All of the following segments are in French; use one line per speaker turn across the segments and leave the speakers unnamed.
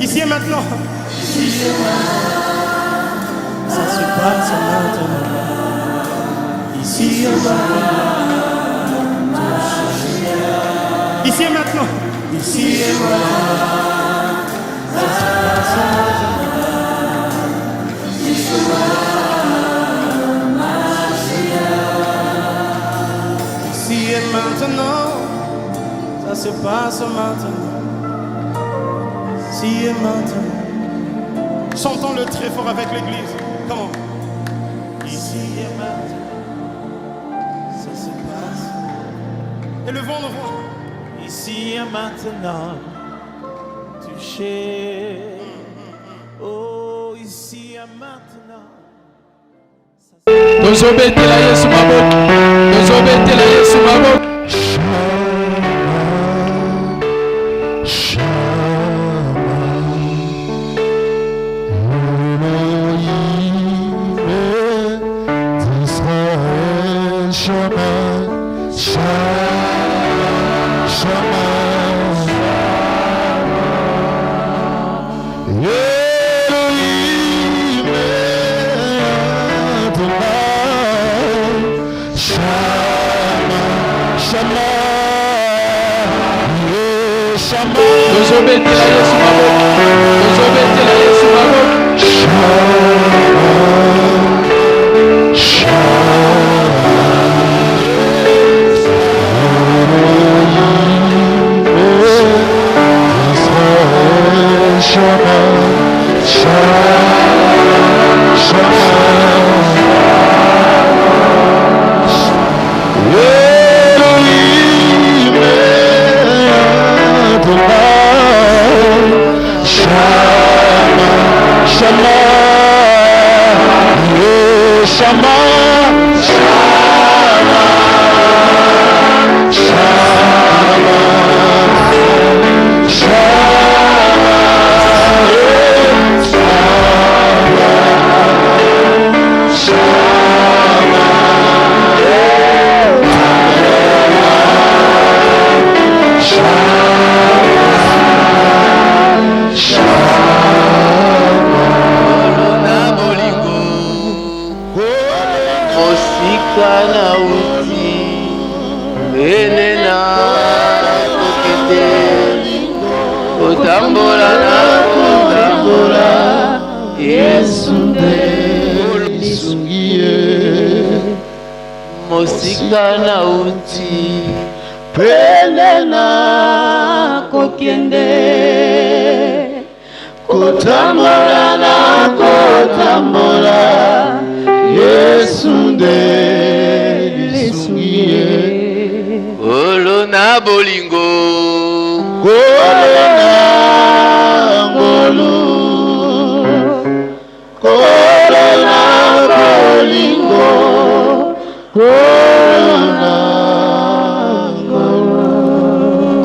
Ici et maintenant. Ça se passe maintenant. Ici et maintenant. Ici et maintenant. Ici et maintenant. Ça se passe maintenant. Ici et maintenant. Ça se passe maintenant. Ici et maintenant. Chantons-le très fort avec l'église. Comment? Ici et maintenant. Ça se passe. Élevons nos voix. Ici et maintenant. Touché. Oh, ici et maintenant.
Nous obéissons à Yesu maboko. Nous obéissons à Yesu maboko. Nous obéissons à Yesu maboko. Nous obéissons à Yesu maboko.
Mosika na uti pele na kokende kotambola na kotambola Yesu nde lisungie olo na bolingo kolo na ngolu kolo na bolingo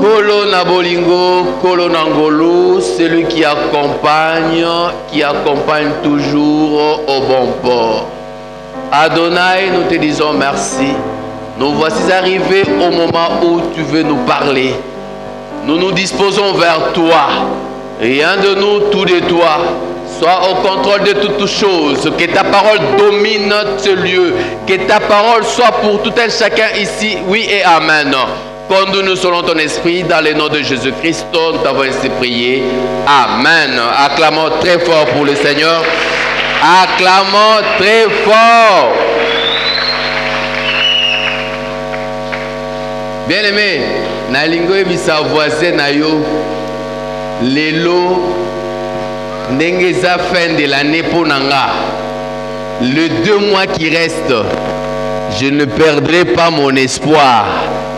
Kolona bolingo, kolona ngolo, celui qui accompagne toujours au bon port. Adonai, nous te disons merci. Nous voici arrivés au moment où tu veux nous parler. Nous nous disposons vers toi. Rien de nous, tout de toi. Sois au contrôle de toutes choses, que ta parole domine ce lieu, que ta parole soit pour tout un chacun ici, oui et amen. Conduis-nous selon ton esprit, dans le nom de Jésus-Christ, nous t'avons ainsi prié. Amen. Acclamons très fort pour le Seigneur. Acclamons très fort. Bien-aimé, nalingo ebisa voisin na yo, lelo Nengeza fin de l'année pour Nanga. Les 2 mois qui restent, je ne perdrai pas mon espoir.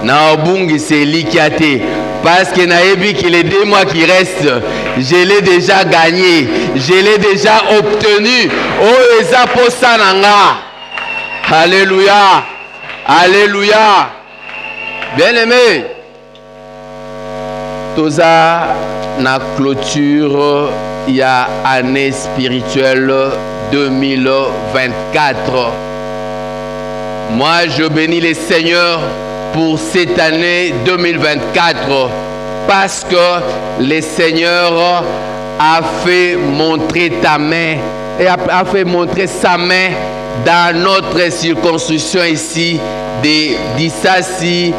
Naobungi c'est likiate. Parce que Naebi que les 2 mois qui restent, je l'ai déjà gagné. Je l'ai déjà obtenu. Oh Ezaposa Nanga. Alléluia. Alléluia. Bien-aimé. Toza na clôture. Il y a année spirituelle 2024. Moi, je bénis le Seigneur pour cette année 2024 parce que le Seigneur a fait montrer ta main et a fait montrer sa main dans notre circonscription ici de Dissassi,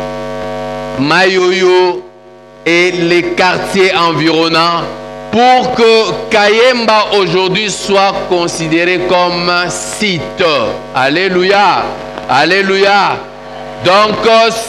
Mayoyo et les quartiers environnants pour que Kayemba aujourd'hui soit considéré comme site. Alléluia. Alléluia. Donc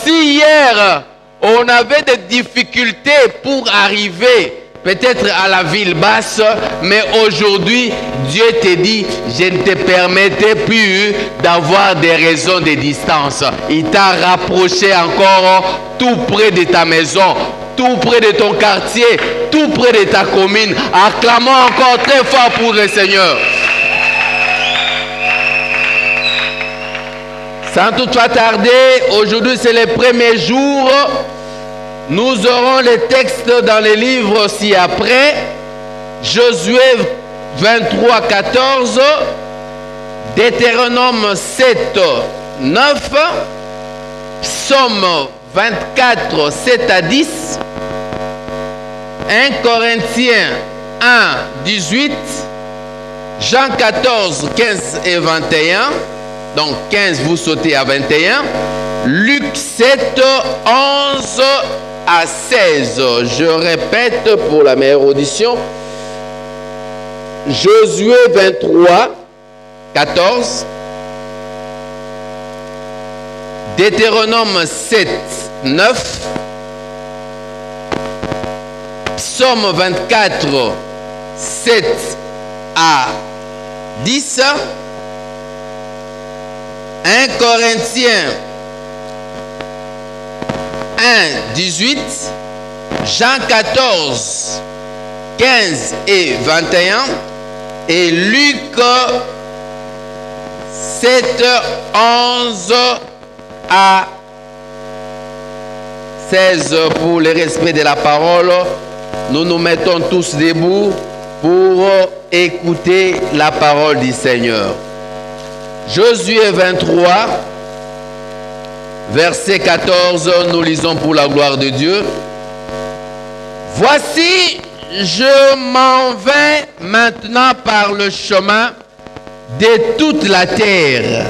si hier on avait des difficultés pour arriver peut-être à la ville basse, mais aujourd'hui Dieu te dit, je ne te permettais plus d'avoir des raisons de distance. Il t'a rapproché encore tout près de ta maison, tout près de ton quartier, tout près de ta commune. Acclamons encore très fort pour le Seigneur. Sans toutefois tarder, aujourd'hui c'est le premier jour. Nous aurons les textes dans les livres ci-après. Josué 23, 14, Deutéronome 7, 9, Psaume 24, 7 à 10, 1 Corinthiens 1, 18, Jean 14, 15 et 21, donc 15 vous sautez à 21, Luc 7, 11 à 16. Je répète pour la meilleure audition. Josué 23, 14. Deutéronome 7, 9. Psaume 24, 7 à 10. 1 Corinthiens 1, 18, Jean 14, 15 et 21 et Luc 7, 11 à 16. Pour le respect de la parole, nous nous mettons tous debout pour écouter la parole du Seigneur. Josué 23, verset 14, nous lisons pour la gloire de Dieu. Voici, je m'en vais maintenant par le chemin de toute la terre.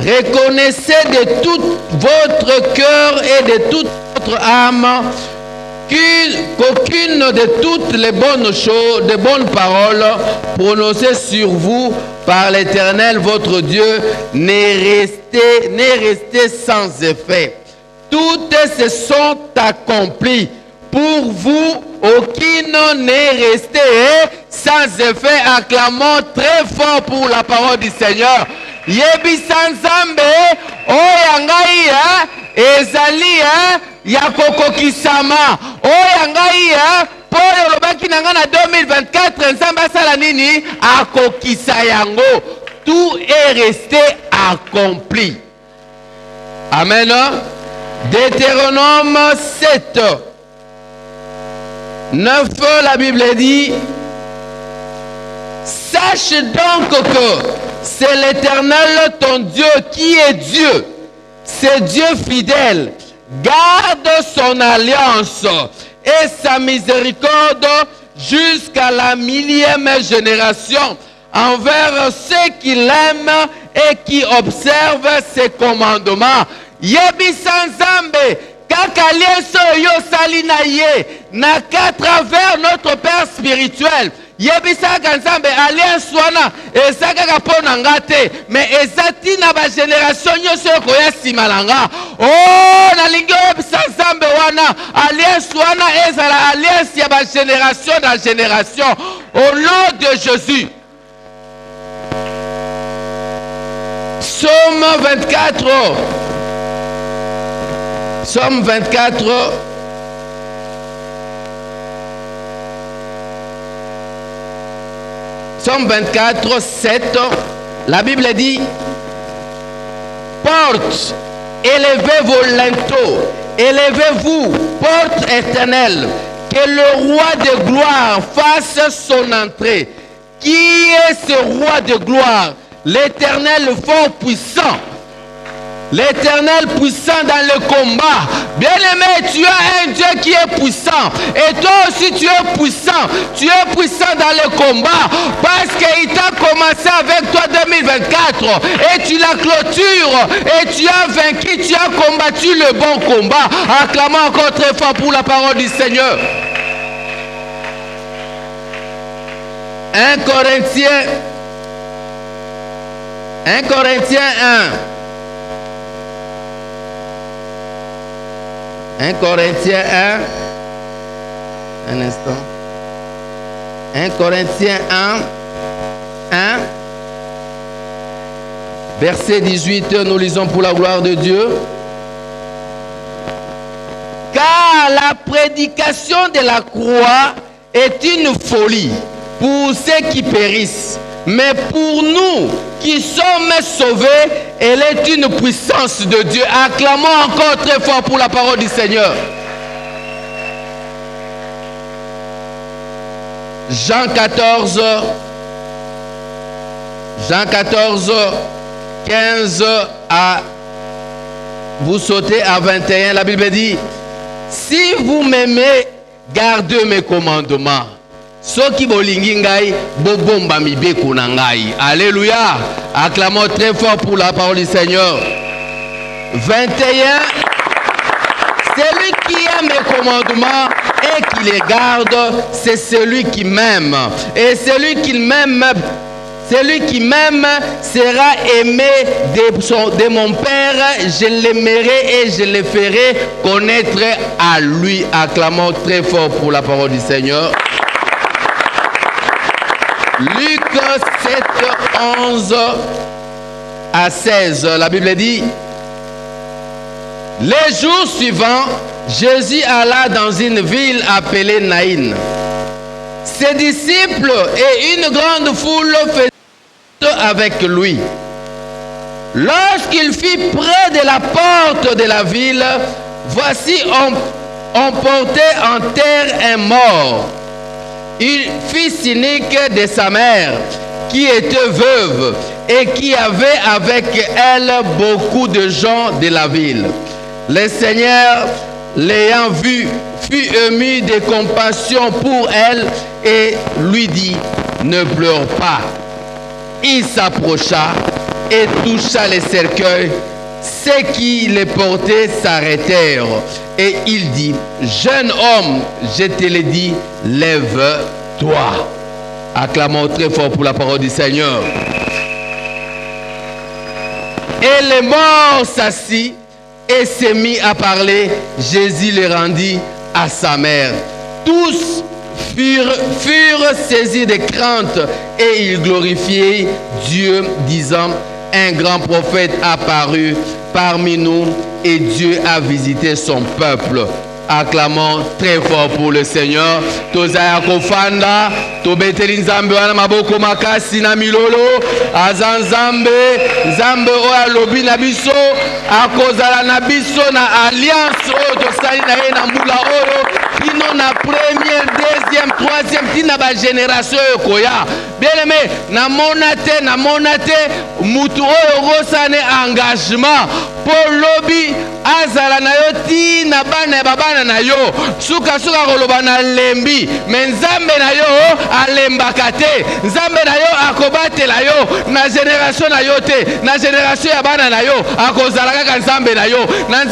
Reconnaissez de tout votre cœur et de toute votre âme qu'aucune de toutes les bonnes choses, de bonnes paroles prononcées sur vous par l'Éternel votre Dieu n'est resté sans effet. Toutes se sont accomplies. Pour vous, aucune n'est restée sans effet. Acclamons très fort pour la parole du Seigneur. Yebisa Nzambe oyangai ezali ya kokokisama oyangai Paul lobaki nanga na 2024 Nzambe asala nini akokisa yango. Tout est resté accompli. Amen. Deutéronome 7, 9, la Bible dit: sache donc que c'est l'Éternel ton Dieu qui est Dieu. C'est Dieu fidèle. Garde son alliance et sa miséricorde jusqu'à la 1000e génération envers ceux qui l'aiment et qui observent ses commandements. Yebisa Nzambe kaka alliance yo sali na ye na qu'à travers notre Père spirituel. Yebisa Nzambe alliance wana ezaka pona ngate mais ezati na ba génération nyonso koya simalanga. Oh na lingo yebisa Nzambe wana alliance wana ezala alliance ya ba génération na génération au nom de Jésus. Psaume 24. Psaume 24. Psaume 24, 7. La Bible dit: porte, élevez vos linteaux, élevez-vous, porte éternelle, que le roi de gloire fasse son entrée. Qui est ce roi de gloire? L'Éternel, le fort puissant. L'Éternel puissant dans le combat. Bien-aimé, tu as un Dieu qui est puissant. Et toi aussi tu es puissant. Tu es puissant dans le combat. Parce qu'il t'a commencé avec toi 2024. Et tu la clôtures. Et tu as vaincu. Tu as combattu le bon combat. Acclamons encore très fort pour la parole du Seigneur. 1 Corinthiens 1. 1 Corinthiens 1. Un instant. 1 Corinthiens 1. Verset 18, nous lisons pour la gloire de Dieu. Car la prédication de la croix est une folie pour ceux qui périssent. Mais pour nous qui sommes sauvés, elle est une puissance de Dieu. Acclamons encore très fort pour la parole du Seigneur. Jean 14, 15 à... Vous sautez à 21, la Bible dit, si vous m'aimez, gardez mes commandements. Soki bolingi ngai bobomba mibeko na ngai. Alléluia. Acclamons très fort pour la parole du Seigneur. 21. Celui qui a mes commandements et qui les garde, c'est celui qui m'aime. Et celui qui m'aime sera aimé de mon Père. Je l'aimerai et je le ferai connaître à lui. Acclamons très fort pour la parole du Seigneur. Luc 7, 11 à 16, la Bible dit, les jours suivants, Jésus alla dans une ville appelée Naïn. Ses disciples et une grande foule faisaient avec lui. Lorsqu'il fut près de la porte de la ville, voici on portait en terre un mort. Il fils unique de sa mère, qui était veuve et qui avait avec elle beaucoup de gens de la ville. Le Seigneur, l'ayant vu, fut ému de compassion pour elle et lui dit, ne pleure pas. Il s'approcha et toucha les cercueils. Ceux qui les portaient s'arrêtèrent. Et il dit, jeune homme, je te le dis, lève-toi. Acclamons très fort pour la parole du Seigneur. Et le mort s'assit et se mit à parler. Jésus le rendit à sa mère. Tous furent saisis de crainte et ils glorifiaient Dieu, disant, un grand prophète apparu parmi nous et Dieu a visité son peuple. Acclamons très fort pour le Seigneur. Tozaya kofanda, tobeteli nzambe wana maboko makasi na milolo, azanzambe, nzambe oya lobi na biso, akozala na biso na alliance oyo tosali na ye na mbula oyo, kino na première, deuxième, troisième, tina ba génération koya. Bien aimé, na monate, mutu oyo gosane engagement, pour lobi, azala na yo tina bana babana na yo suka koloba na lembi me nzambe na yo alembaka te, nzambe na yo akobatela yo na génération na yo te, na génération ya bana na yo akozala kaka nzambe na yo, na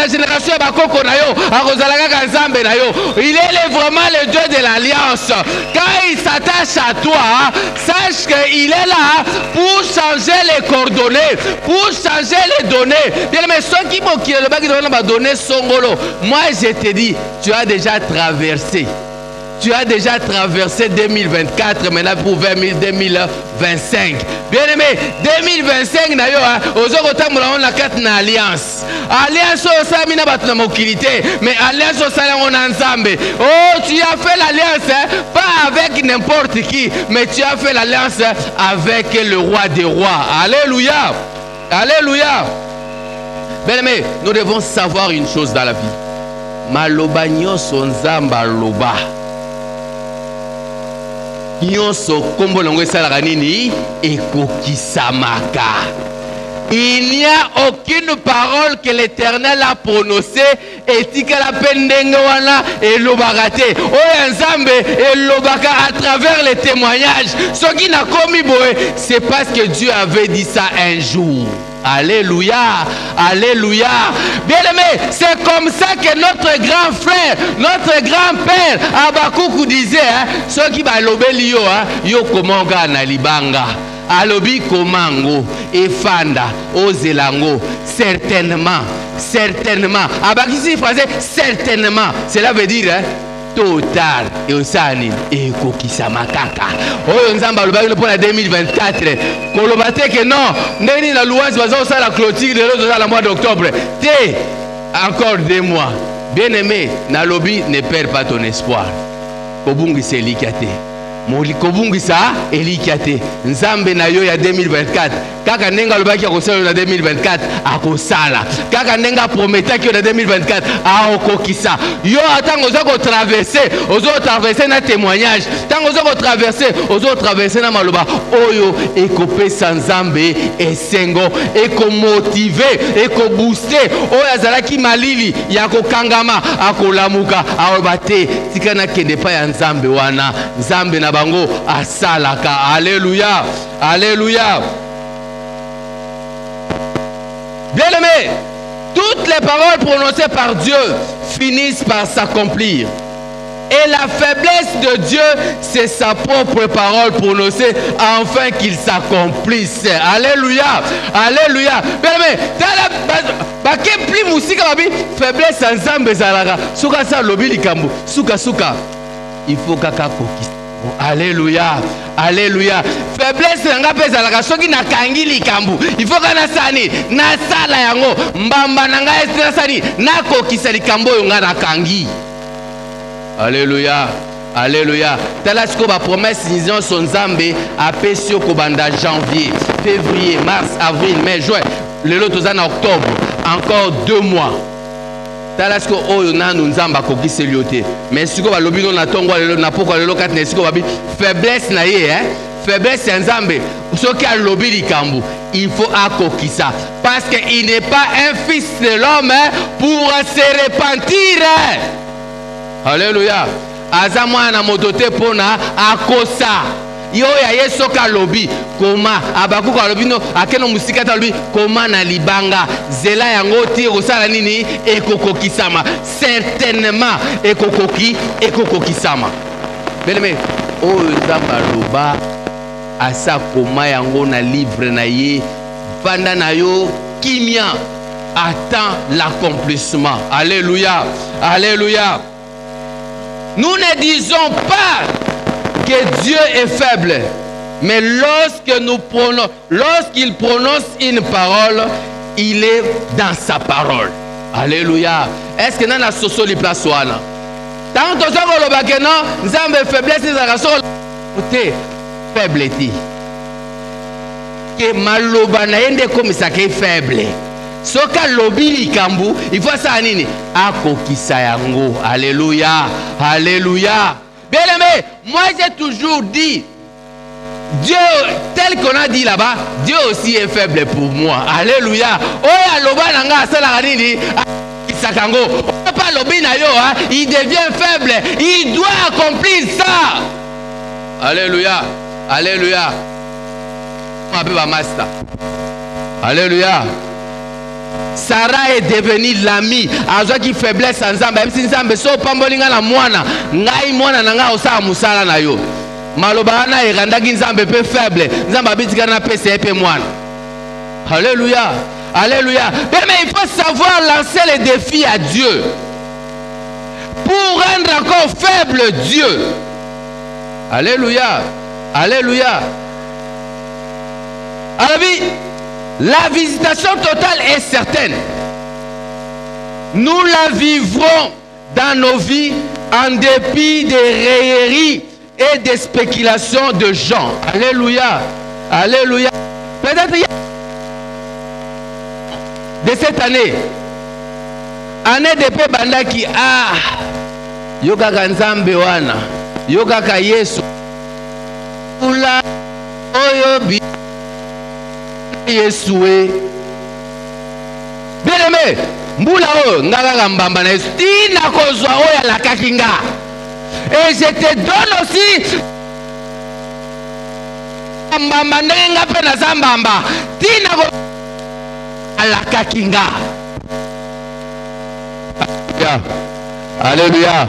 génération ya bakoko na yo akozala kaka nzambe na yo. Il est vraiment le Dieu de l'alliance. Quand il s'attache à toi, sache qu'il est là pour changer les coordonnées, pour changer les données. Bien, mais ceux qui m'ont donné songolo, moi je te dis, tu as déjà traversé. Tu as déjà traversé 2024, maintenant pour 2025. Bien aimé, 2025, on a 4 alliances. Alliance au Samina Batna Mokilité, mais alliance au Salon Ensemble. Oh, tu as fait l'alliance, pas avec n'importe qui, mais tu as fait l'alliance avec le roi des rois. Alléluia. Alléluia. Bien aimé, nous devons savoir une chose dans la vie. Maloba nyonso nzamba loba. Nyonso kombo longo esalaka nini ekokisamaka. Il n'y a aucune parole que l'Éternel a prononcée et tikala pendenge wana et lobagate. Oh Nzambe et lobaka à travers les témoignages. Ce qui n'a commis boé, c'est parce que Dieu avait dit ça un jour. Alléluia, alléluia. Bien-aimé, c'est comme ça que notre grand frère, notre grand-père Abakoukou disait, ceux qui va lobeli yo komonga na libanga. Alobi komango, efanda, ozelango, certainement, certainement. Abakisi français, certainement. Cela veut dire, total et osani et kokisama kaka. Oyo nzamba lobaki pour la 2024. Kolobate que non, neni la louange bazo ça la clôture de l'autre dans le mois d'octobre. Té encore 2 mois. Bien-aimé, Nalobi ne perds pas ton espoir. Kobungi c'est likate. Moli kobungisa elikiate nzambe na yo ya 2024 kaka nenga lobaki akosala na 2024 akosala kaka nenga prometaki na 2024 akokisa yo atango za ko traverser na témoignage tango za ko traverser na maloba oyo ekopesa nzambe esengo ekomotiver ekobooster oyo azalaki malili ya kokangama akolamuka awabate tikana kende pa ya nzambe wana nzambe na bango asalaka. Alléluia, alléluia. Bien-aimé, toutes les paroles prononcées par Dieu finissent par s'accomplir. Et la faiblesse de Dieu, c'est sa propre parole prononcée afin qu'il s'accomplisse. Alléluia, alléluia. Bien-aimé, faiblesse ensemble zalaka. Suka sa lobi likambo. Suka. Il faut kaka kokisa. Alléluia, alléluia. Faiblesse nanga pesa la soki na kangi likambu. Il faut kana sani na sala yango mbamba nanga estra sani na kokisa likambo yonga na kangi. Alléluia, alléluia. Talasko ba promesse nizon son nzambe apesio ko banda janvier, février, mars, avril, mai, juin. Le lot en octobre, encore 2 mois. Talasko oyo nanu nzamba kokise liote mais siko ba lobino na tongo lelo na poko lelo kat ne siko babi faiblesse na ye faiblesse nzambe soki a lobi likambu il faut akokisa parce que il n'est pas un fils de l'homme pour se repentir. Alléluia. Aza mwana motote pona akosa yo ya yeso ka lobi koma abakuko lobi no akeno musika ta lobi koma na libanga zela yango ti osala nini ekokokisama certainement ekokokisama. Beleme o nzamba loba asa koma yango na livre na ye vanda na yo kimia attend l'accomplissement. Alléluia, alléluia. Nous ne disons pas que Dieu est faible, mais lorsqu'il prononce une parole, il est dans sa parole. Alléluia. Est-ce que nous avons soso li place wana? Tant que nous avons dit non, nous avons faiblesse, nous avons faible. Que maloba na yende comme ça qui est faible. Soka lobi likambu, il faut ça nini? Akokisa yango. Alléluia. Alléluia. Bien aimé, moi j'ai toujours dit, Dieu, tel qu'on a dit là-bas, Dieu aussi est faible pour moi. Alléluia. Oya loba nanga sala nini? Kisakango. Pas lobi na yo, il devient faible. Il doit accomplir ça. Alléluia. Alléluia. On va master. Alléluia. Sarah est devenue l'ami. Azo qui faiblesse ensemble. Même si nzambe so pambolinga na mwana, ngai mwana nanga osa musala na yo. Maloba na erandaki nzambe pe faible. Nzambe abitika na pese pe mwana. Alléluia. Alléluia. Mais il faut savoir lancer les défis à Dieu. Pour rendre encore faible Dieu. Alléluia. Alléluia. Alors, la visitation totale est certaine. Nous la vivrons dans nos vies en dépit des railleries et des spéculations de gens. Alléluia. Alléluia. Peut-être de cette année de Pebanda qui yoga kanzambe wana yoga ka Yesu ula oyobi Yesue bien-aimé, mbula oyo ngaka mbamba na Yesu tina kozwa oyo alakaki nga. Et je te donne aussi mbamba ndenge nga mpe naza mbamba tina alakaki nga. Alléluia.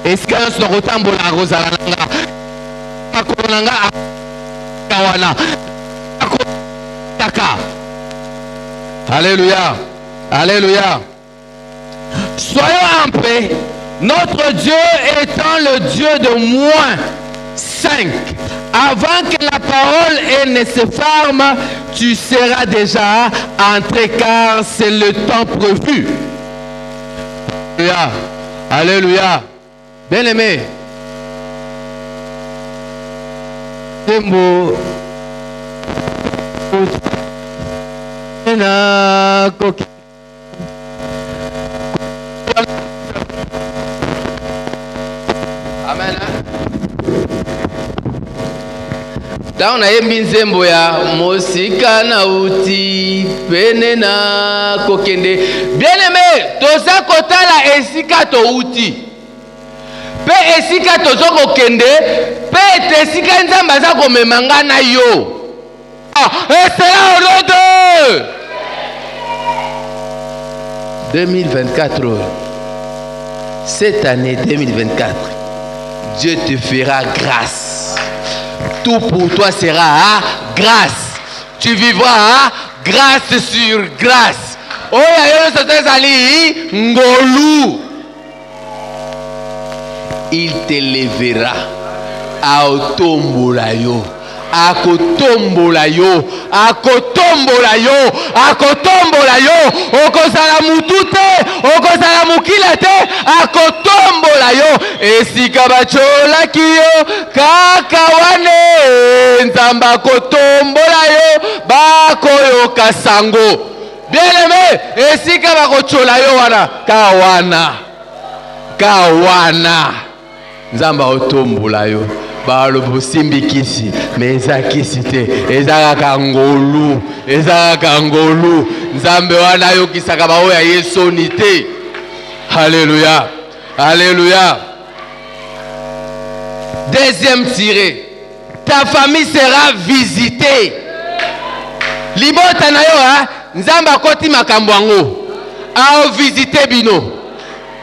Esika nyonso nakotambola akozala na nga makolo na nga wana akotaka. Alléluia. Alléluia. Soyons en paix. Notre Dieu étant le Dieu de moins 5. Avant que la parole ne se ferme, tu seras déjà entré car c'est le temps prévu. Alléluia. Alléluia. Bien-aimé. Amen. Dans na yembi nzembo ya mosika na uti pene na kokende. Bien-aimé, toza kotala esika to uti. Pe esika tozo kokende, pe esika nzamba za komemanga na yo. Ah, et c'est là au nom de 2024. Cette année 2024, Dieu te fera grâce. Tout pour toi sera grâce. Tu vivras grâce sur grâce. Oh, ngolu. Il te lèvera à otombola yo. Akotombola yo, akotombola yo, akotombola yo, okozala mutute, okozala mukila te, akotombola yo, esika bachola kiyo, kaka wane, nzamba akotombola yo, bakoyo kasango. Bien-aimé, esika bakochola yo wana, kawana, nzamba otombola yo. Balo busimbikisi meza kisite ezaka kangolu nzambe wana yo kisaka ba oya Yesu nite. Alléluia. Alléluia. Deuxième tiré, ta famille sera visitée. Libota na yo nzambe akoti makambo yango a visiter bino.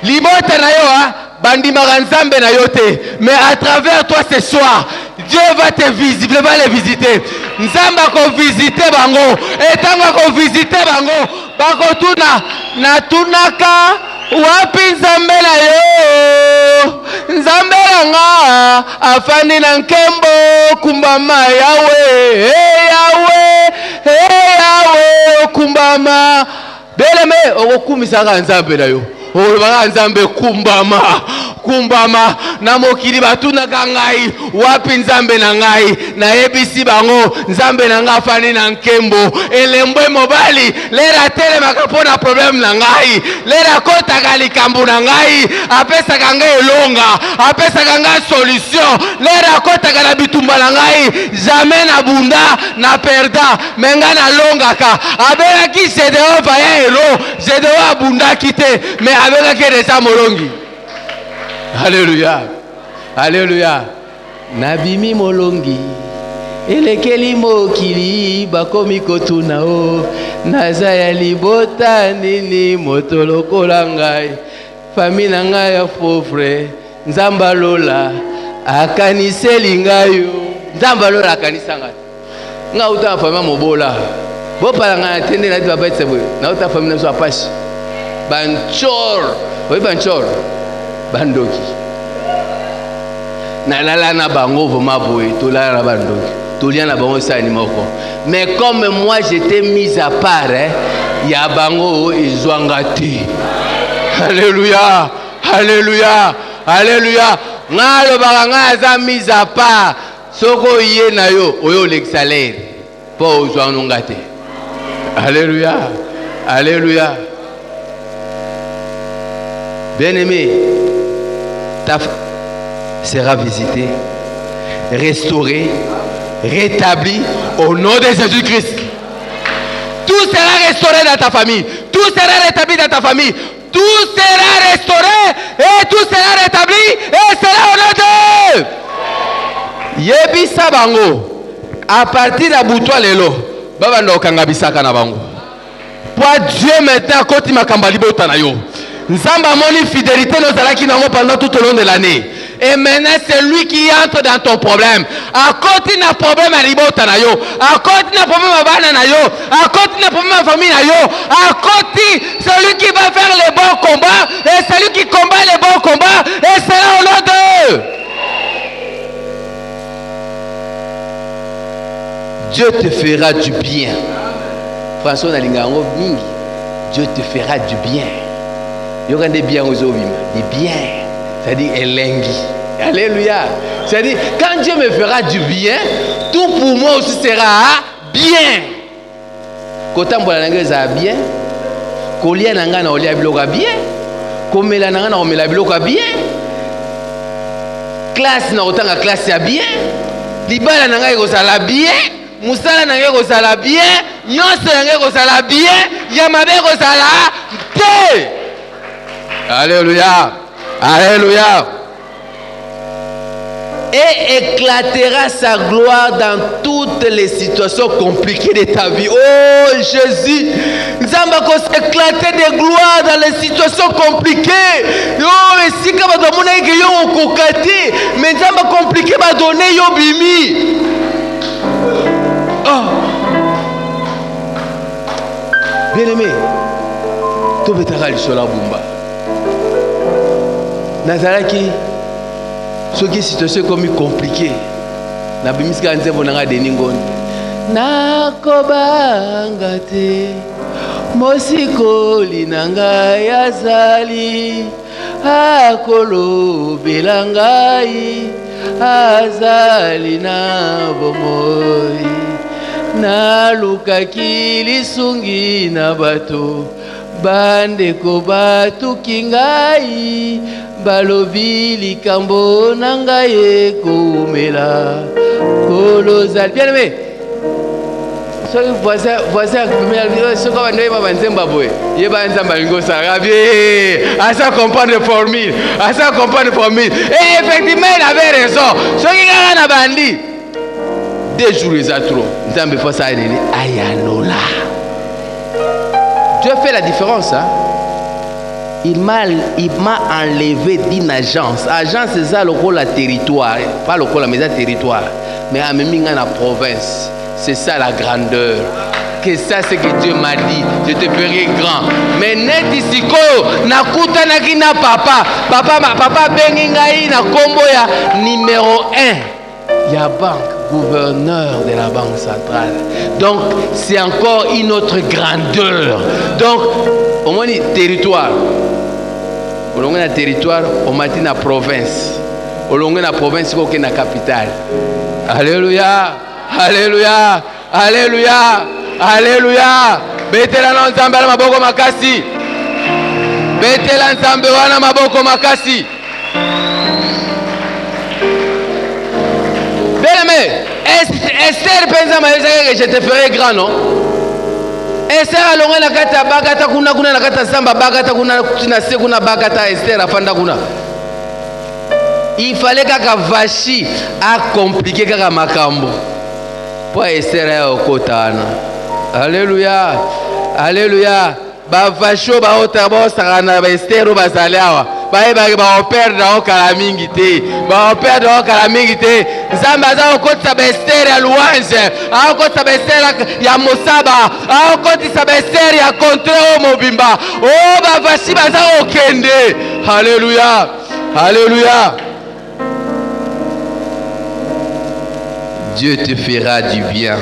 Libota na yo bandi maranzambe na yote, mais à travers toi ce soir, Dieu va te visiter, va les visiter. Nzamba ko visiter bango, etanga ko visiter bango, bako tuna na tunaka wapi nzambe na yo, nzambe nga afani na nkembo kumbama yawe, yawe kumbama. Beleme okumisaka nzambe na yo. Olubaka nzambe kumbama na mokili batunaka ngai wapi nzambe na ngai na yebisi bango nzambe na ngai afani na nkembo elembwe mobali lera telemaka mpona problème na ngai lera kotaka likambo na ngai apesaka ngai elonga apesaka ngai solution lera kotaka na bitumba na ngai jamais na bunda na perda menga na longaka abelaki Gédéon vaya elo Gédéon abundaki te mais abelaki resa molongi. Alléluia. Alléluia. Nabimi molongi. Elekeli mokili bakomi kotuna o. Naza ya libota nini motolokola ngai. Fami na ngai ya pauvre. Nzamba lola akaniseli ngai yo. Nzamba lola akanisa ngai. Nga uta fami mobola. Bopala ngai tende na baba etsebo. Na uta fami na so apashi. Banchor. Oyi banchor. Bandoki. Nalala na bango voma boye, tolala na bandoki. Tolia na bango sa animoko. Mais comme moi j'étais mis à part, ya bango izwangati. Alléluia. Alléluia. Alléluia. Ngalo banga za mis à part. Soko yé na yo, oyo l'exalaire. Po uzwanungate. Alléluia. Alléluia. Bien-aimé, ta sera visitée, restaurée, rétablie au nom de Jésus-Christ. Tout sera restauré dans ta famille. Tout sera rétabli dans ta famille. Tout sera restauré et tout sera rétabli et sera au nom de Yebisa bango. À partir de Boutoua Lelo, Baba Ndokanga Bisaka na bango. Pour Dieu maintenant, quand il m'a kambali botanayo. Nzamba moni fidélité nos alaki nango pendant tout au long de l'année. Et maintenant, c'est lui qui entre dans ton problème. À côté d'un problème à l'ibotanayo, à côté d'un problème à bananayo, à côté d'un problème à famille nayo, à côté, celui qui va faire les bons combats, et celui qui combat les bons combats, et c'est là au nom d'eux. Dieu te fera du bien. François Nalingango Mingi, Dieu te fera du bien. Il y aura des biens aux eaux, des biens. C'est-à-dire elengi. Alléluia. C'est-à-dire, quand Dieu me fera du bien, tout pour moi aussi sera bien. Quand on a bien, quand on a bien, quand on a bien, classe na otanga classe ya bien, libala na ngai kozala bien, musala na ngai kozala bien, nyonso na ngai kozala bien, ya mabe kozala te. Alléluia. Alléluia. Et éclatera sa gloire dans toutes les situations compliquées de ta vie. Oh Jésus, nous allons éclater de gloire dans les situations compliquées. Oh, et si comme dans mon aïe yo kokati, mais nous allons compliquer va donner yo bimi. Oh, bien aimé, tu veux t'arracher sur la bomba. Nazaraki. Ce qui est situation comme compliquée. Na bimiska nzembo nanga deningoni. Na kobangate mosikoli nanga yazali akolo belangai azali na bomoi na lukaki lisungi na bato bandeko batuki ngai balobi likambo nanga ye koumela kolozali. Bien aimé, soki voisin soki bandoye babanzemba boye ye banzamba lingo sarabi asa comprendre formule, asa comprendre formule. Et effectivement il avait raison. Soki kaka na bandi 2 jours eza trop nzambe fosa nini ayanola. Dieu fait la différence, hein? Il m'a enlevé d'une agence. Agence, c'est ça le rôle à territoire. Pas le rôle à maison territoire. Mais à Meminga la province. C'est ça la grandeur. Que ça, c'est que Dieu m'a dit. Je te ferai grand. Mais net ici, nakuta nakina papa. Papa Bengingaï na combo ya numéro 1. Ya banque. Gouverneur de la banque centrale. Donc, c'est encore une autre grandeur. Donc, au moins, territoire. Au long de la territoire, on m'a dit la province. Au long de la province, c'est la capitale. Alléluia. Alléluia. Alléluia. Alléluia. Betela nzambe na maboko makasi. Betela nzambe wana maboko makasi. Bien-aimé, Esther pensa que je te ferai grand, non? Esther alonga na kata bagata kuna na kata samba bagata kuna tunase kuna bagata Esther afanda kuna. Il fallait kaka vachi a compliquer kaka makambo. Pour Esther ya okotana. Alléluia. Alléluia. Ba vacho ba otabo sarana ba Esther ba saliawa. Ba operde au kalamingi te. Ba operde au kalamingi te. Nzamba za okota ba Esther ya louange. A okota ba Esther ya mosaba. A okota ba Esther ya contre o mobimba. Oh ba vachi ba za okende. Alléluia. Alléluia. Dieu te fera du bien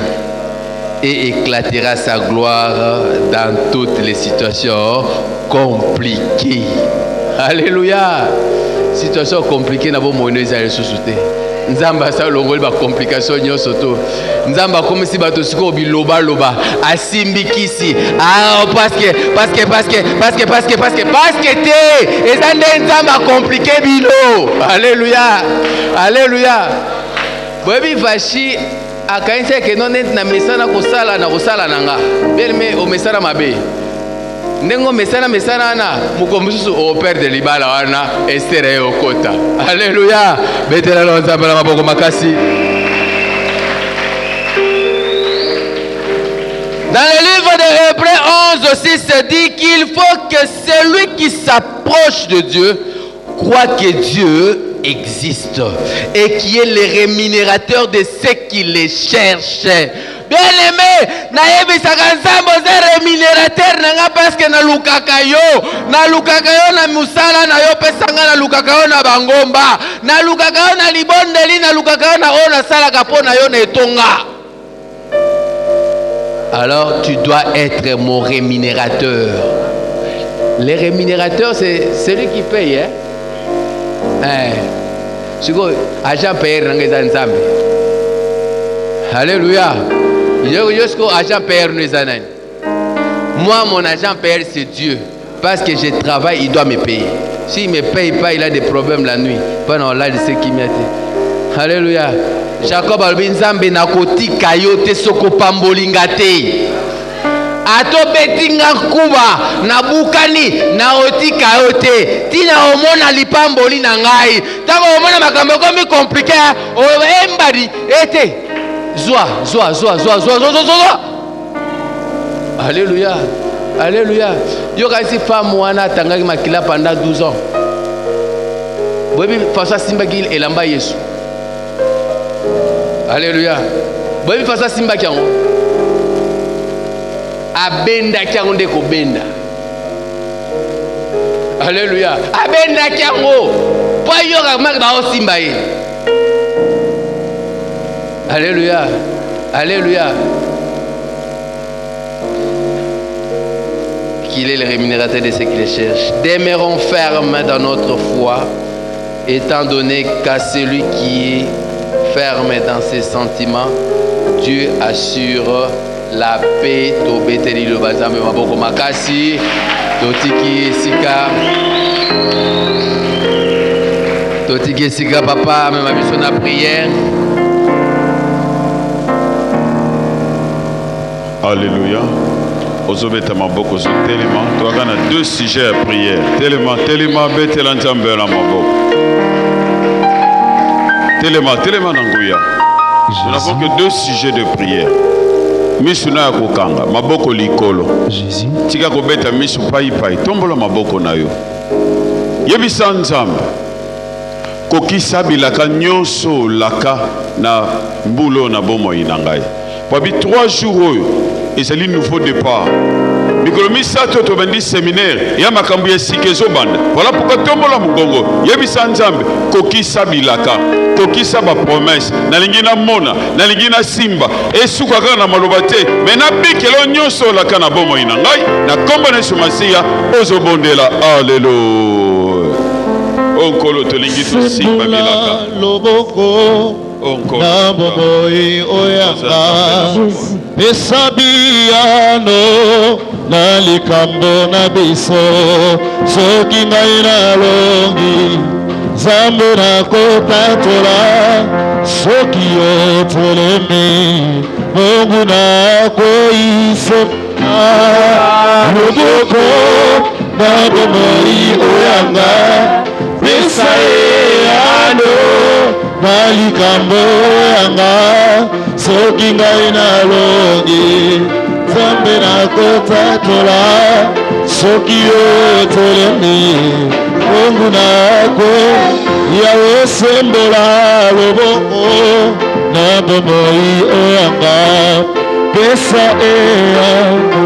et éclatera sa gloire dans toutes les situations compliquées. Alléluia. Situation compliquée na bo mono ezali susute. Nzamba sa longoli ba complication nyoso to. Nzamba comme si bato siko biloba loba asimbikisi. Ah parce que te ezande nzamba compliqué bilo. Alléluia. Alléluia. Bobi vachi akainse ke non net na mesana kosala na kosala nanga belme o mesana mabe nengo mesana na mukomususu o père de libala wana estere okota. Alléluia. Betela lonzamba la maboko makasi. Dans le livre de Hébreux 11 aussi, c'est dit qu'il faut que celui qui s'approche de Dieu croit que Dieu existe et qui est le rémunérateur de ceux qui les cherchent. Bien aimé, naebi sakansambo ze rémunérateur nanga parce que na lukaka yo na musala na yo pesanga na lukaka yo na bangomba na lukaka yo na libondeli na lukaka yo na ona sala kapona yo na etonga. Alors tu dois être mon rémunérateur. Le rémunérateur, c'est celui qui paye. C'est quoi? Agent payeur dans les ensembles. Alléluia. Agent payeur dans les années. Moi, mon agent payeur, c'est Dieu. Parce que je travaille, il doit me payer. S'il ne me paye pas, il a des problèmes la nuit. Pendant là, c'est qui m'a dit. Alléluia. Jacob albinzambe na koti kayote soko pambolingate. Ato betinga kuba na bukani na oti kayote. Tina omona lipamboli na ngai. Tango omona makambo komi compliqué. O embari ete. Zoa. Alléluia. Alléluia. Yo kasi femme wana tangaki makila pendant 12 ans. Bobi fasa simba gil elamba Yesu. Alléluia. Bobi fasa simba kyango. Abenda kyango ndeko benda. Alléluia. Abenda kyango. Po yoka mak ba o simba ye. Alléluia. Alléluia. Qu'il est le rémunérateur de ceux qui les cherchent. Demeurons fermes dans notre foi, étant donné qu'à celui qui est ferme dans ses sentiments, Dieu assure la paix. Tobeteli le bazame maboko makasi, totiki sika papa, même abiso na prière.
Alléluia. Ozobeta maboko zo tellement. Tu as 2 sujets à prière. Tellement betela nzambe la maboko. Tellement nanguya. Nous n'avons que 2 sujets de prière. Misuna ya kokanga, maboko likolo. Jésus. Tika kobeta misu pai. Tombola maboko na yo. Yebisa nzambe. Kokisa bilaka nyonso laka na mbulo na bomo inangai. Pabi 3 jours oyo. Et c'est le nouveau départ. Mikolomi sato to bandi séminaire ya makambu ya sikezo banda. Voilà pourquoi tombola mugongo. Yebisa nzambe kokisa bilaka. Kokisa ba promesse. Na lingina mona, na lingina simba. Esuka kaka na maloba te. Mais na bikelo nyonso la kana bomo ina ngai. Na kombo na sumasia ozobondela. Alléluia. Onkolo to lingi to simba bilaka.
Loboko. Na boboi oyanga esabiano na likambo na biso soki ngai na longi zambo na kotatola soki otelemi Mungu na koise loboko na boboi oyanga esabiano Nalikambo yanga soki ngai na longi zambe na kotatola soki otelemi Mungu nako yawe sembola loboko na bomoi oyanga pesa eyango.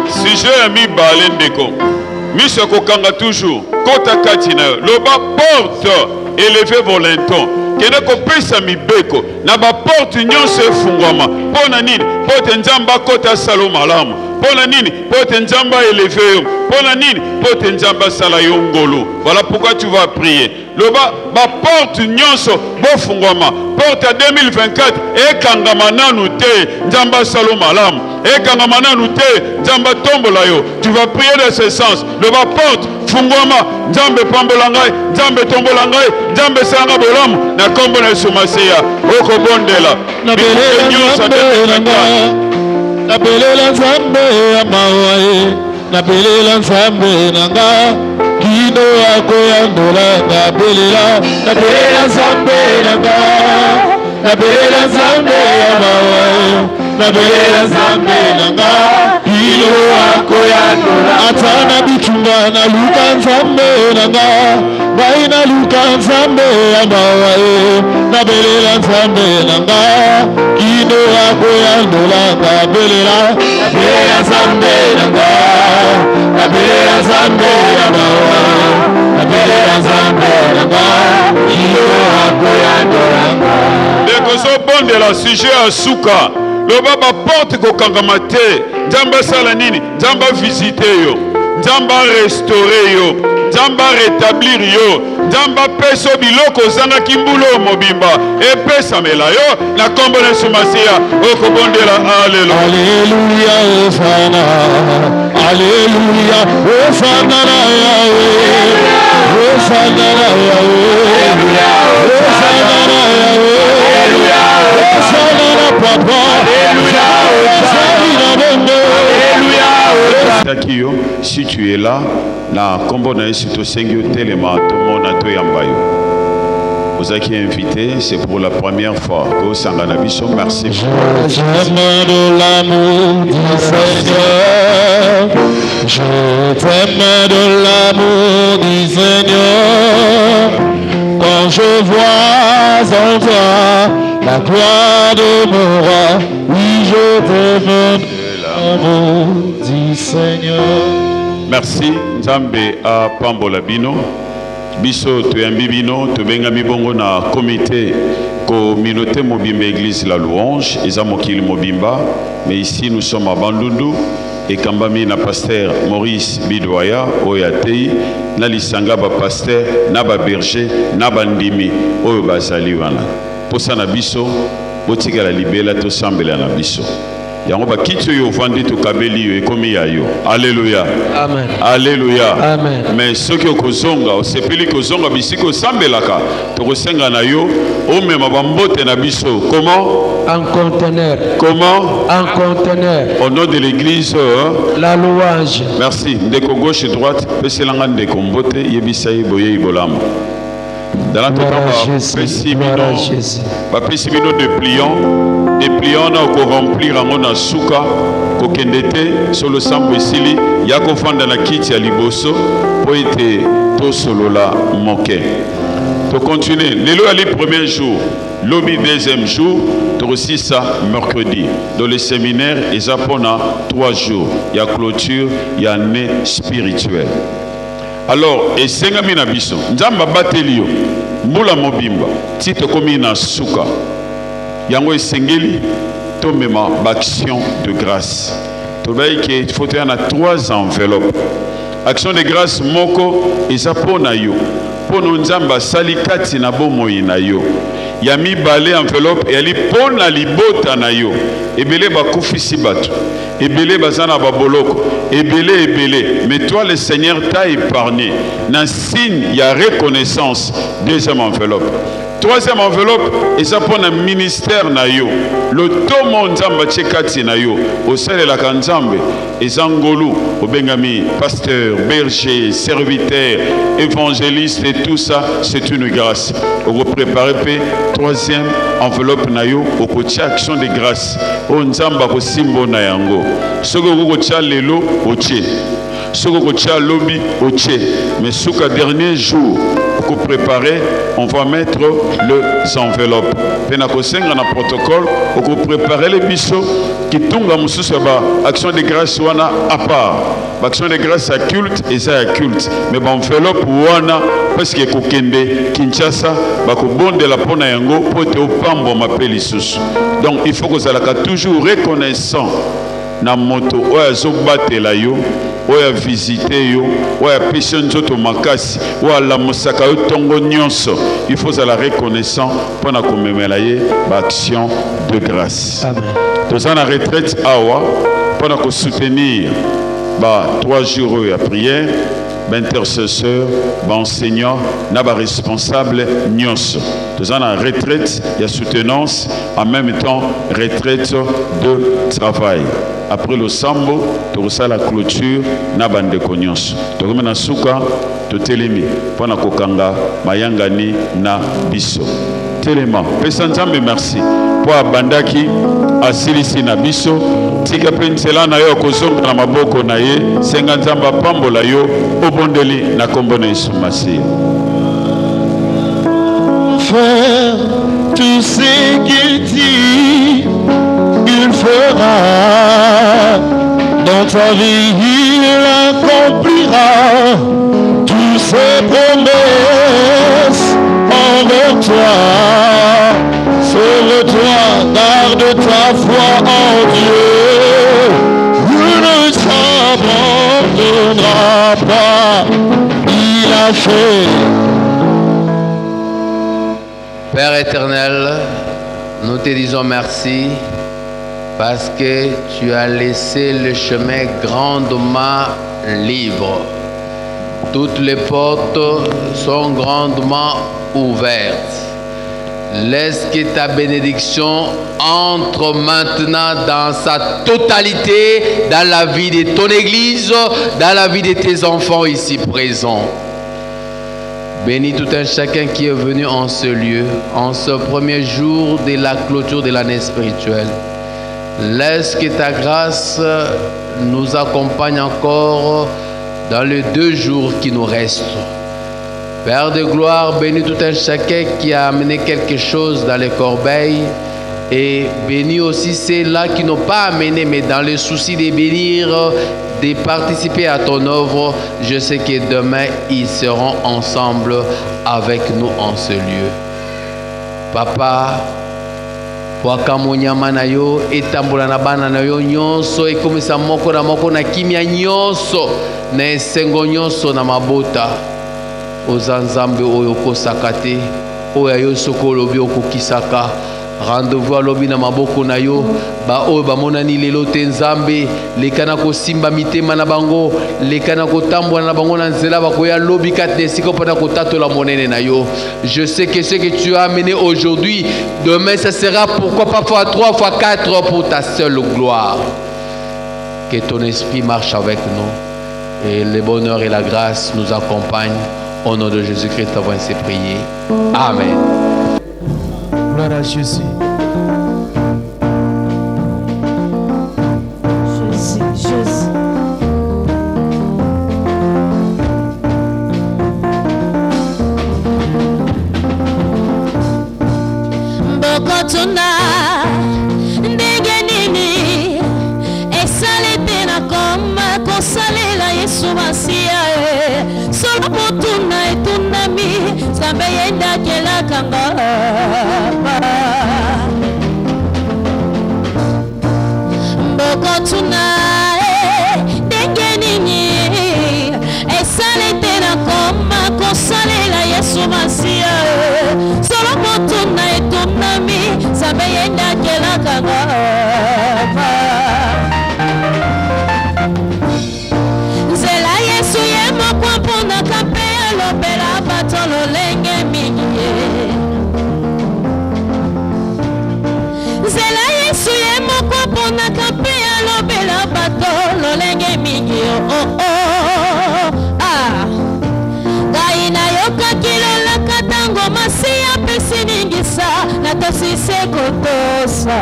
Sujet ya mibale ndeko miso kokanga toujours kota kati na yo loba porte élevez vos lintons. Kene ko pesa mibeko na ba porte nyonso efungwama. Pona nini? Porte nzamba kota salo malamu. Pona nini? Porte nzamba élevé yo. Pona nini? Porte nzamba sala yo ngolo. Voilà pourquoi tu vas prier. Loba ba porte nyonso bo fungwama. Porte à 2024 ekangama nanu te nzamba salo malamu. Ekangama nanu te nzamba tombola yo. Tu vas prier dans ce sens. Loba porte fungwama nzambe pambola ngai nzambe tombola ngai nzambe salanga bolamu na kombo na Yesu Masiya okobondela
nabelela nzambe nanga nabelela nzambe ya mawa ye nabelela nzambe nanga kino akoyandola nabelela nzambe nanga nabelela nzambe ya mawa ye nabelela nzambe nanga kino akoyandola atana bichunga na luka nzambe nanga ngai na luka nzambe ya mawa ye nabelela nzambe nanga kino akoyandola nabelela nzambe nanga nabelela nzambe ya mawa nabelela nzambe nanga kino akoyandola
dekozo bondela sujet ya suka loba ba porte kokangama te nzambe asala nini nzambe visite yo nzambe restaurer yo nzambe rétablir yo nzambe apesa biloko ozangaki mbula mobimba epesamela yo na kombo na Yesu Masiya okobondela
Alleluia Osana Alleluia Osana na Yawe Osana na Yawe Osana na Yawe Osana na Papa
Takio, si tu es là, na kombo na Yesu tosengi otelema tomona toyamba yo. Vous êtes invité, c'est pour la première fois. Go Sanganabiso, merci.
J'aime de l'amour du Seigneur. Je t'aime de l'amour du Seigneur. Quand je vois en toi la gloire de mon roi, oui, je t'aime de l'amour du Seigneur.
Merci, Nzambe a Pambola Bino. Biso toyambi bino tobengami bongo na comité communauté mobimba église la louange eza mokili mobimba, mais ici nous sommes à Bandundu et kambami na pasteur Maurice Bidoya oyatei na lisanga ba pasteur na ba berger na bandimi oyo bazali wana posa na biso botikala libela to sambela na biso yango bakiti oyo ovandi tokabeli yo ekomi ya yo. Alléluia.
Amen.
Alléluia.
Amen.
Mais soki okozonga osepeli kozonga bisika osambelaka tokosenga na yo omema bambote na biso. Comment?
En conteneur.
Comment?
En conteneur.
Au nom de l'église.
La louange.
Merci. Ndeko gauche et droite peselanga ndeko mbote yebisa ye boye ibolamu. Dans la bapesi bino dépliant na ko remplir ango na suka ko kendete solo sambo esili ya ko fanda na kiti ya liboso po ete to solola moke. To continuer lelo ali premier jour, lobi deuxième jour, to aussi ça mercredi dans le séminaire et zapona 3 jours, il y a clôture, il y a année spirituelle. Alors esengami na biso nzamba bateli yo mbula mobimba ti tokomi na suka yango esengeli tomema action de grâce tobai ke faut y en a 3 enveloppes. Action de grâce moko eza pona yo pono nzamba sali kati na bomoi na yo ya mibale enveloppe yali pona libota na yo ebele bakufisi bato ebele bazana baboloko ebele mais toi le Seigneur t'a épargné na signe ya reconnaissance. Deuxième enveloppe. Troisième enveloppe eza pona ministère na yo le tomo nzamba tshekati na yo osalelaka nzambe eza ngolu obengami pasteur, berger, serviteur, évangéliste et tout ça c'est une grâce. Vous préparez pe troisième enveloppe na yo okotia action de grâce o nzamba ko simbo na yango soko kotia lelo otie soko kotia lobi otie mais suka dernier jour pour préparer on va mettre les enveloppes pena kosenga na protocole pour préparer les biso qui tunga mususu ba action de grâce wana à part action de grâce à culte et ça à culte mais ba enveloppe wana parce que kokende Kinshasa ba ko bondela pona yango pote opambo mapeli susu. Donc il faut que ça la toujours reconnaissant na moto oya zobatela yo oya visiter yo oya pesa nzoto makasi oya la mosaka yo tongo nyonso il faut ça la reconnaissant pona komemela ye ba action de grâce. Amen. Tous en retraite awa pona ko soutenir ba 3 jours ya prière intercesseur, enseignant, responsable, nyos. Nous avons une retraite, il y a soutenance, en même temps, retraite de travail. Après le sambo, tu reçois la clôture, na bande konyos. Tu remets na souka, tu telemi, pour na kokanga, mayangani na biso. Télément. Pesanzambe merci. Pour abandaki, asilisi na biso, tika pensela na yo kozonga na maboko na ye, senga nzamba pambola yo, obondeli na kombo na Yesu Masiya.
Faire tout ce qu'il dit, il fera. Dans ta vie, il accomplira toutes ses promesses envers toi. Sauve-toi, garde ta foi en Dieu. Il ne t'abandonnera pas. Il a fait.
Père éternel, nous te disons merci parce que tu as laissé le chemin grandement libre. Toutes les portes sont grandement ouvertes. Laisse que ta bénédiction entre maintenant dans sa totalité dans la vie de ton Église, dans la vie de tes enfants ici présents. Bénis tout un chacun qui est venu en ce lieu, en ce premier jour de la clôture de l'année spirituelle. Laisse que ta grâce nous accompagne encore dans les 2 jours qui nous restent. Père de gloire, bénis tout un chacun qui a amené quelque chose dans les corbeilles et bénis aussi ceux-là qui n'ont pas amené, mais dans le souci de bénir, de participer à ton œuvre. Je sais que demain, ils seront ensemble avec nous en ce lieu. Papa, wakamonyama na yo etambola na bana na yo nyonso ekomisa moko na kimia nyonso na esengo nyonso na mabota oza nzambe oyo okosaka te oyo ayo soko olobi okokisaka rendez-vous alobi na maboko na yo ba oyo bamonani lelo te nzambe leka na kosimba mitema na bango leka na kotambola na bango na nzela bakoya lobi kati esika mpona kotatola monene na yo. Je sais que ce que tu as amené aujourd'hui, demain ça sera pourquoi pas fois 3 fois 4 pour ta seule gloire. Que ton esprit marche avec nous et le bonheur et la grâce nous accompagnent. Au nom de Jésus-Christ, avons ainsi prié. Amen.
Gloire à Jésus.
Jésus. Bokotuna ndenge nini esalete na koma kosalela Yesu Masiya solo motuna etunami Nzambe yendakelakanga bokotuna ndenge nini esalete na koma kosalela Yesu Masiya solo motuna etunami Nzambe yendakelakanga nzela Yesu ye moko mponaka mpe alobela bato lolenge mingi nzela Yesu ye moko mponaka mpe alobela bato lolenge mingi ngai nayokaki lolaka ntango Masiya apesi ningisa natosise kotosa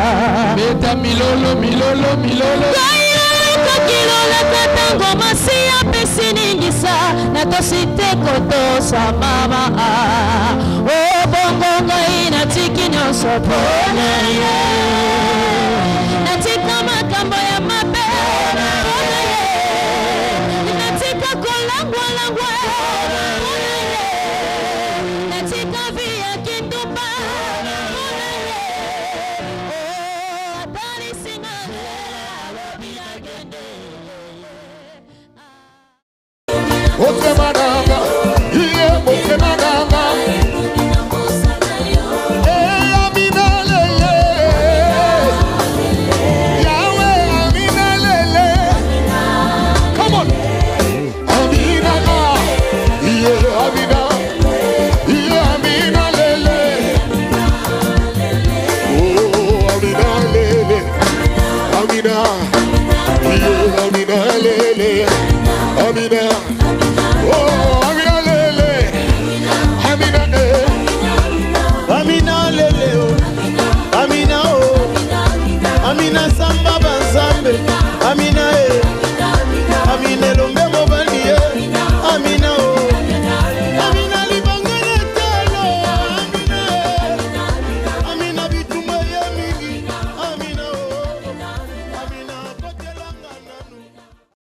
beta milolo milolo milolo
kakilolaka ntango Masiya apesi ningisa natosi te kotosa mama o bongo ngai natiki nyonso mpona ye